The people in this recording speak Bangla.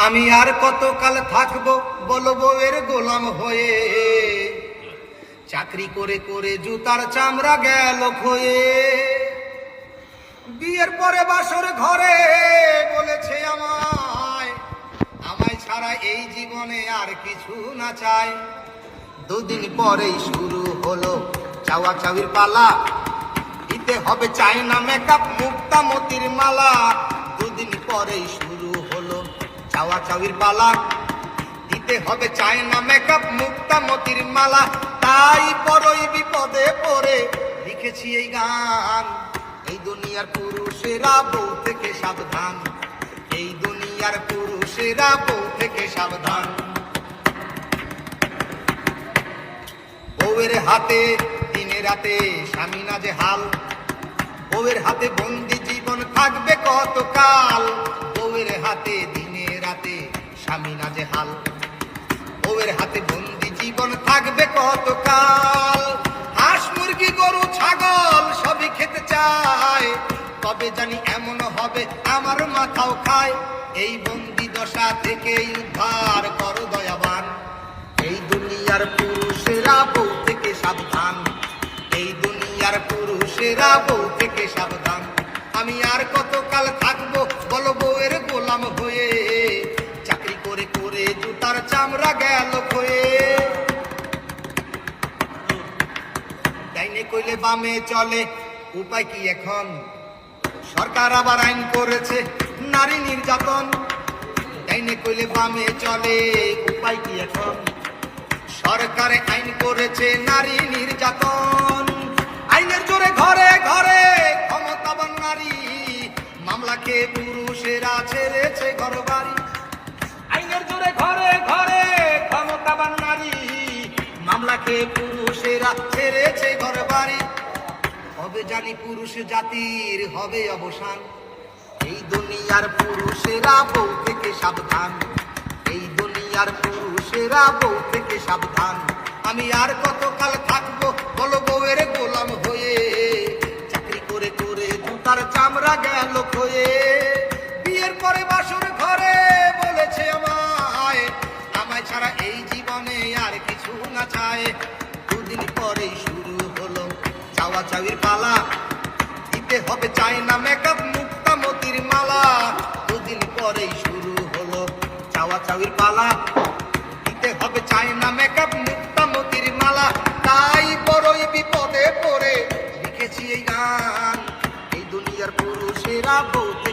আমি আর কতকাল থাকবো বলো বউয়ের গোলাম হয়ে, চাকরি করে করে জুতার চামড়া গেল ক্ষয়ে। বিয়ের পরে বাসর ঘরে বলেছে আমায়, আমায় ছাড়া এই জীবনে আর কিছু না চাই। দুদিন পরেই শুরু হলো চাওয়া চাওয়ির পালা, দিতে হবে চায়না মেকআপ মুক্তা মতির মালা। দুদিন পরেই শুরু হলো চাওয়া চাওয়ির পালা, দিতে হবে চায়না মেকআপ মুক্তা মতির মালা। তাই বড়ই বিপদে পড়ে লিখেছি এই গান, এই দুনিয়ার পুরুষেরা বউ থেকে সাবধান, এই দুনিয়ার পুরুষেরা বউ থেকে সাবধান। বউয়ের হাতে দিনে রাতে স্বামী না যে হাল, বউয়ের হাতে বন্দি জীবন থাকবে কতকাল। বউয়ের হাতে দিনে রাতে স্বামী না যে হাল, বউয়ের হাতে বন্দি জীবন থাকবে কতকাল। হাঁস মুরগি গরু ছাগল সবই খেতে চায়, তবে জানি এমন হবে আমার মাথাও খায়। এই বন্দি দশা থেকে উদ্ধার করো দয়াবান, এই দুনিয়ার পুরুষেরা বউ থেকে সাবধান, এই দুনিয়ার পুরুষেরা বউ থেকে সাবধান। আমি আর কতকাল থাকবো বলো বউয়ের গোলাম হয়ে, চাকরি করে করে জুতার চামড়া গেল ক্ষয়ে। ডাইনে কইলে বামে চলে, উপায় কি এখন? সরকার আবার আইন করেছে নারী নির্যাতন। ডাইনে কইলে বামে চলে, উপায় কি এখন? সরকারে আইন করেছে নারী নির্যাতন। আইনের জোরে ঘরে ঘরে ক্ষমতাবান নারী, মামলা খেয়ে পুরুষেরা ছেড়েছে ঘর বাড়ি। আইনের জোরে ঘরে ঘরে ক্ষমতাবান নারী, মামলা খেয়ে পুরুষেরা ছেড়েছে ঘর বাড়ি। হবে জানি পুরুষ জাতির হবে অবসান, এই দুনিয়ার পুরুষেরা বউ থেকে সাবধান, এই দুনিয়ার পুরুষেরা বউ থেকে সাবধান। আমি আর কতকাল থাকবো বলো বউয়ের গোলাম হয়ে, চাকরি করে করে জুতার চামড়া গেল ক্ষয়ে।